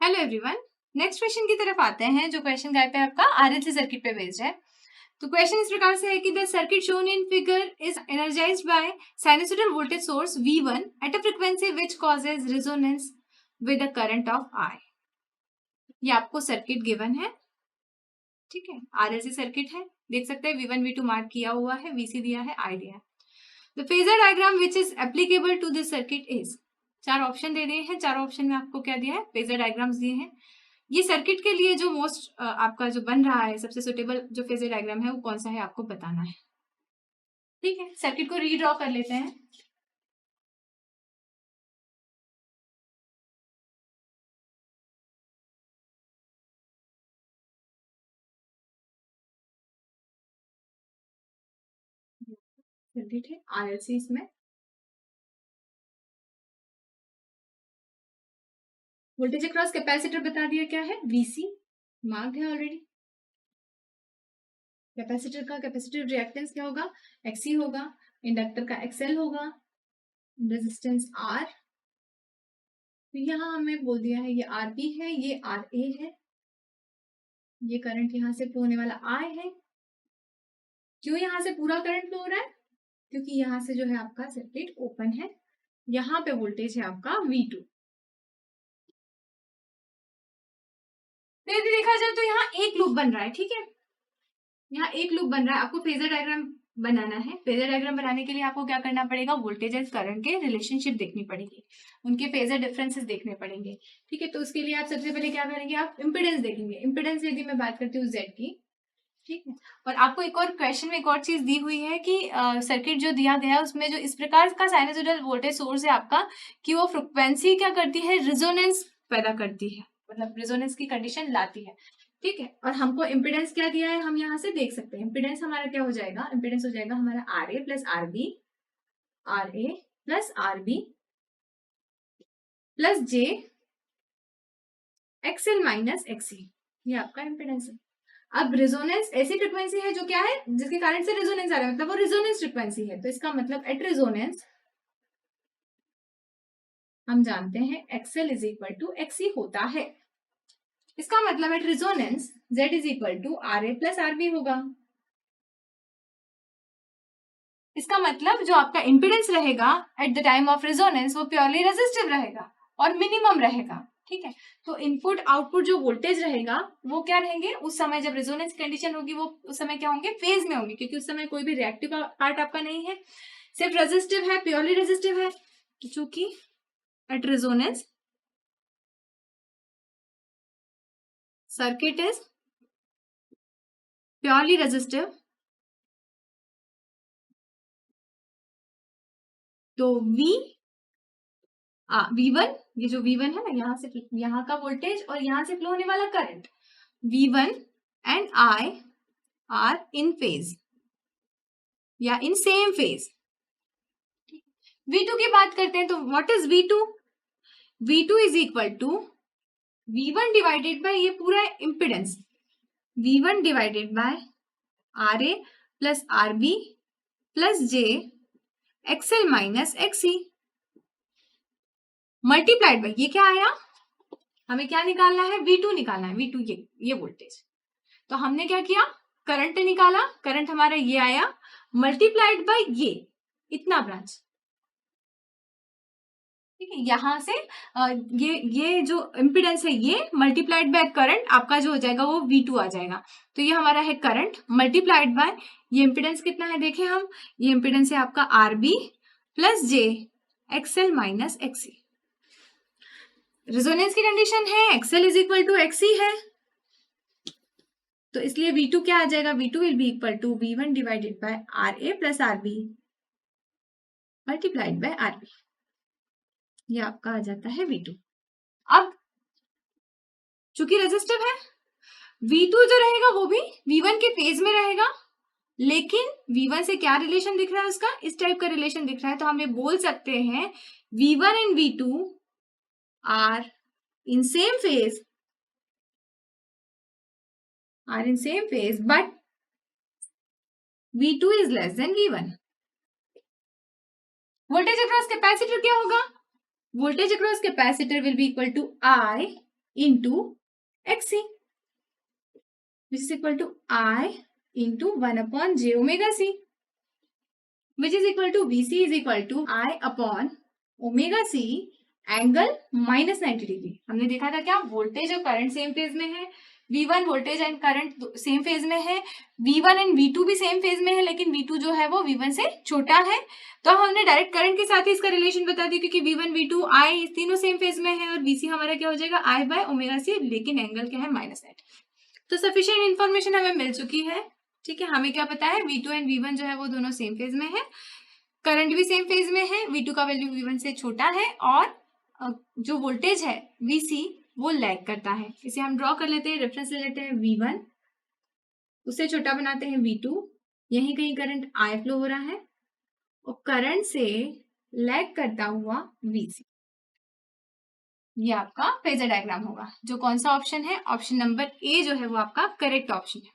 Hello everyone, next question की तरफ आते हैं। जो क्वेश्चन गाइड पे आपका आरएलसी सर्किट पे बेस्ड है। तो क्वेश्चन इस प्रकार से है कि the circuit shown in figure is energised by sinusoidal voltage source V1 at a frequency which causes resonance with a current of I। ये आपको सर्किट गिवन है, ठीक है। आरएलसी सर्किट है, देख सकते हैं V1 V2 मार्क किया हुआ है, VC दिया है, I दिया है। The phasor diagram which is applicable to this circuit is, चार ऑप्शन दे दिए हैं। चारों ऑप्शन में आपको क्या दिया है, फेजर डायग्राम्स दिए हैं। ये सर्किट के लिए जो मोस्ट आपका जो बन रहा है, सबसे सुटेबल जो फेजर डायग्राम है वो कौन सा है आपको बताना है, ठीक है। सर्किट को रीड्रॉ कर लेते हैं। सर्किट है आरएलसी, इसमें वोल्टेज अक्रॉस कैपेसिटर बता दिया क्या है, वीसी मार्क है ऑलरेडी। कैपेसिटर का कैपेसिटिव रिएक्टेंस क्या होगा, एक्सी होगा। इंडक्टर का एक्सएल होगा, रेजिस्टेंस आर। तो यहाँ हमें बोल दिया है ये आर बी है, ये आर ए है, ये करंट यहाँ से फ्लो होने वाला आई है। क्यों यहाँ से पूरा करंट फ्लो हो रहा है, क्योंकि यहाँ से जो है आपका सर्किट ओपन है। यहाँ पे वोल्टेज है आपका V2। यदि देखा जाए तो यहाँ एक लूप बन रहा है, ठीक है। यहाँ एक लूप बन रहा है। आपको फेजर डायग्राम बनाना है। फेजर डायग्राम बनाने के लिए आपको क्या करना पड़ेगा, वोल्टेज एंड करंट के रिलेशनशिप देखनी पड़ेगी, उनके फेजर डिफरेंसेस देखने पड़ेंगे, ठीक है। तो उसके लिए आप सबसे पहले क्या करेंगे, आप इम्पिडेंस देखेंगे। इम्पिडेंस यदि मैं बात करती हूँ Z की, ठीक है। और आपको एक और क्वेश्चन में एक और चीज दी हुई है कि सर्किट जो दिया गया है उसमें जो इस प्रकार का साइनसॉइडल वोल्टेज सोर्स है आपका, कि वो फ्रिक्वेंसी क्या करती है, रिजोनेंस पैदा करती है, मतलब रिजोनेंस की कंडीशन लाती है, ठीक है। और हमको इम्पिडेंस क्या दिया है, हम यहाँ से देख सकते हैं। इम्पिडेंस हमारा क्या हो जाएगा, इम्पिडेंस हो जाएगा हमारा R A plus R B, R A plus R B plus j XL minus XC, ये आपका इम्पिडेंस है। अब रेजोनेंस ऐसी फ्रिक्वेंसी है जो क्या है, जिसके कारण से रेजोनेंस आ रहा है, मतलब वो रेजोनेंस फ्रिक्वेंसी है। तो इसका मतलब एट रेजोनेंस हम जानते हैं XL is equal to XC होता है। इसका मतलब at resonance Z is equal to R A plus R B होगा। इसका मतलब जो आपका इंपिडेंस रहेगा at the time of resonance वो प्योरली रेजिस्टिव रहेगा और मिनिमम रहेगा, ठीक है। तो इनपुट आउटपुट जो वोल्टेज रहेगा वो क्या रहेंगे, उस समय जब रेजोनेंस कंडीशन होगी वो उस समय क्या होंगे, फेज में होंगे, क्योंकि उस समय कोई भी रिएक्टिव पार्ट आपका नहीं है, सिर्फ रेजिस्टिव है, प्योरली रेजिस्टिव है। तो चूंकि at resonance circuit is purely resistive, तो V1, ये जो V1 है ना, यहाँ से यहाँ का वोल्टेज और यहाँ से फ्लो होने वाला current, V1 and I are in phase या इन सेम फेज। V2 की बात करते हैं तो what is V2, V2 is equal to V1 divided by ये पूरा impedance, V1 divided by R A plus R B plus j XL minus XC multiplied by ये क्या आया, हमें क्या निकालना है, V2 निकालना है। V2 ये वोल्टेज, तो हमने क्या किया, करंट निकाला, करंट हमारा ये आया, मल्टीप्लाइड बाय ये इतना ब्रांच, ठीक है। यहां से ये जो इम्पिडेंस है ये मल्टीप्लाइड बाय करंट आपका जो हो जाएगा वो V2 आ जाएगा। तो ये हमारा है करंट मल्टीप्लाइड बाय ये इम्पिडेंस कितना है, देखें हम, ये इम्पिडेंस है आपका RB plus j XL minus XC. Resonance की कंडीशन है XL is equal to XC है, तो इसलिए V2 क्या आ जाएगा, V2 will be equal to V1 divided by RA plus RB multiplied by RB, ये आपका आ जाता है V2। अब चूंकि रेजिस्टिव है, V2 जो रहेगा वो भी V1 के फेज में रहेगा, लेकिन V1 से क्या रिलेशन दिख रहा है उसका, इस टाइप का रिलेशन दिख रहा है। तो हम ये बोल सकते हैं V1 and V2 are in same phase but V2 is less than V1। Voltage across capacitor क्या होगा, voltage across capacitor will be equal to I into XC which is equal to I into 1/j omega C which is equal to V C is equal to I upon omega C angle -90 degree. हमने देखा था क्या, voltage और current same phase में है, V1 voltage and current same phase में है, V1 and V2 भी सेम फेज में है, लेकिन V2 जो है वो V1 से छोटा है। तो हमने डायरेक्ट करंट के साथ ही इसका रिलेशन बता दिया, क्योंकि V1 V2 I तीनों सेम फेज में है, और VC हमारा क्या हो जाएगा I बाय ओमेगा सी, लेकिन एंगल क्या है -90। तो सफिशिएंट इन्फॉर्मेशन हमें मिल चुकी है। ठीक है, हमें क्या पता है, V2 एंड V1 जो है वो दोनों सेम फेज में है, करंट भी सेम फेज में है, V2 का वैल्यू V1 से छोटा है, और जो वोल्टेज है VC वो लैग करता है। इसे हम ड्रॉ कर लेते हैं, रेफरेंस ले लेते हैं V1, उससे छोटा बनाते हैं V2, यहीं कहीं करंट I फ्लो हो रहा है, और करंट से लैग करता हुआ VC। ये आपका फेजर डायग्राम होगा। जो कौन सा ऑप्शन है, ऑप्शन नंबर ए जो है वो आपका करेक्ट ऑप्शन है।